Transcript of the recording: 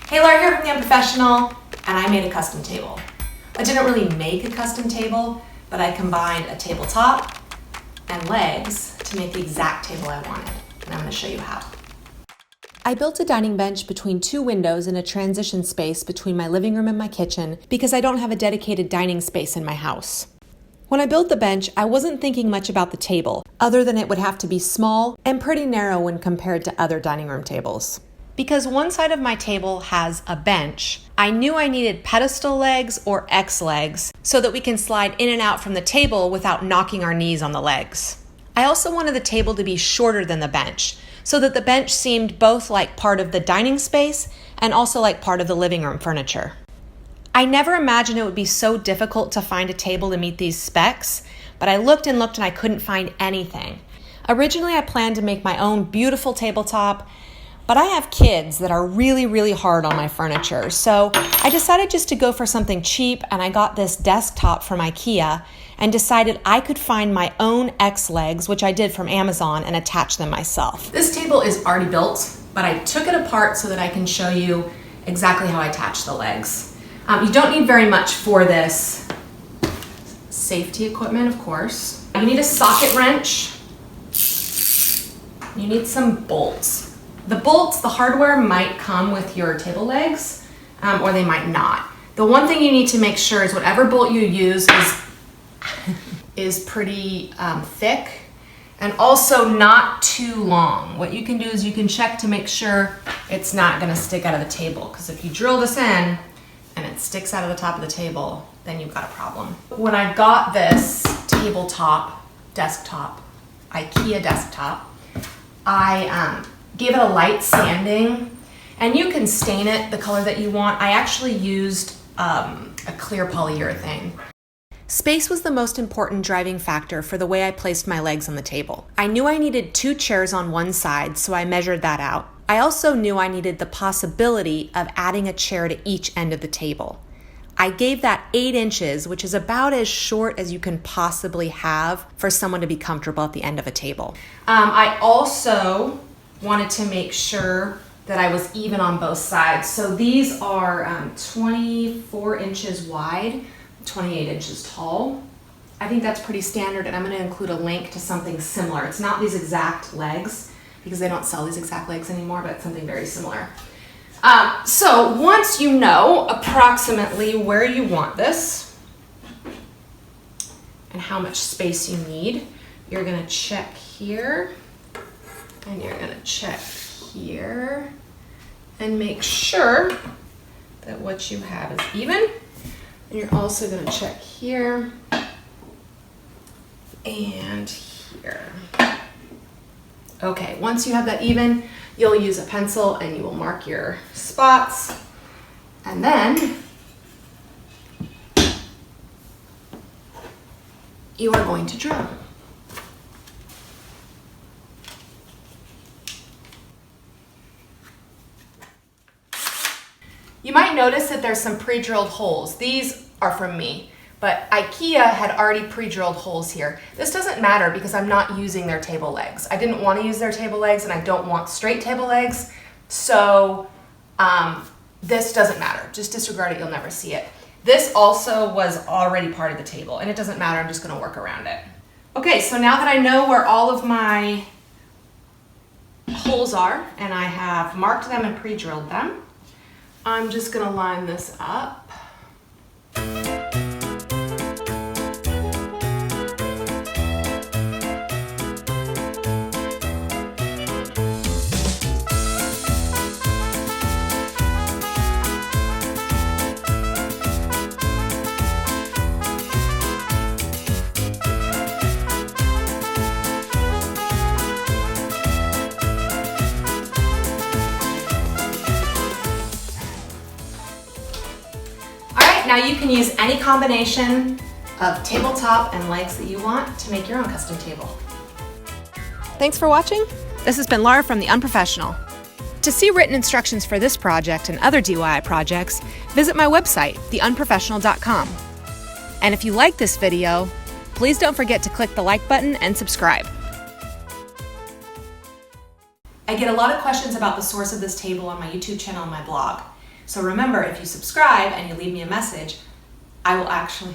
Hey, Laura here from the Unprofessional, and I made a custom table. I didn't really make a custom table, but I combined a tabletop and legs to make the exact table I wanted, and I'm going to show you how. I built a dining bench between two windows in a transition space between my living room and my kitchen because I don't have a dedicated dining space in my house. When I built the bench, I wasn't thinking much about the table, other than it would have to be small and pretty narrow when compared to other dining room tables. Because one side of my table has a bench, I knew I needed pedestal legs or X legs so that we can slide in and out from the table without knocking our knees on the legs. I also wanted the table to be shorter than the bench so that the bench seemed both like part of the dining space and also like part of the living room furniture. I never imagined it would be so difficult to find a table to meet these specs, but I looked and I couldn't find anything. Originally, I planned to make my own beautiful tabletop, but I have kids that are really hard on my furniture, so I decided just to go for something cheap, and I got this desktop from IKEA and decided I could find my own X legs, which I did from Amazon, and attach them myself. This table is already built, but I took it apart so that I can show you exactly how I attach the legs. You don't need very much for this. Safety equipment, of course. You need a socket wrench. You need some bolts. The bolts, the hardware might come with your table legs, or they might not. The one thing you need to make sure is whatever bolt you use is pretty thick and also not too long. What you can do is you can check to make sure it's not gonna stick out of the table, because if you drill this in and it sticks out of the top of the table, then you've got a problem. When I got this tabletop, desktop, IKEA desktop, I gave it a light sanding, and you can stain it the color that you want. I actually used a clear polyurethane. Space was the most important driving factor for the way I placed my legs on the table. I knew I needed 2 chairs on one side, so I measured that out. I also knew I needed the possibility of adding a chair to each end of the table. I gave that 8 inches, which is about as short as you can possibly have for someone to be comfortable at the end of a table. I also wanted to make sure that I was even on both sides. So these are 24 inches wide, 28 inches tall. I think that's pretty standard, and I'm going to include a link to something similar. It's not these exact legs, because they don't sell these exact legs anymore, but it's something very similar. So once you know approximately where you want this and how much space you need, you're going to check here and you're going to check here and make sure that what you have is even. And you're also going to check here and here. Okay, once you have that even, you'll use a pencil and you will mark your spots, and then you are going to drill. You might notice that there's some pre-drilled holes. These are from me, but IKEA had already pre-drilled holes here. This doesn't matter because I'm not using their table legs. I didn't want to use their table legs, and I don't want straight table legs, so this doesn't matter. Just disregard it, you'll never see it. This also was already part of the table, and it doesn't matter, I'm just going to work around it. Okay, so now that I know where all of my holes are, and I have marked them and pre-drilled them, I'm just going to line this up. Now you can use any combination of tabletop and legs that you want to make your own custom table. Thanks for watching. This has been Laura from The Unprofessional. To see written instructions for this project and other DIY projects, visit my website, theunprofessional.com. And if you like this video, please don't forget to click the like button and subscribe. I get a lot of questions about the source of this table on my YouTube channel and my blog. So remember, if you subscribe and you leave me a message, I will actually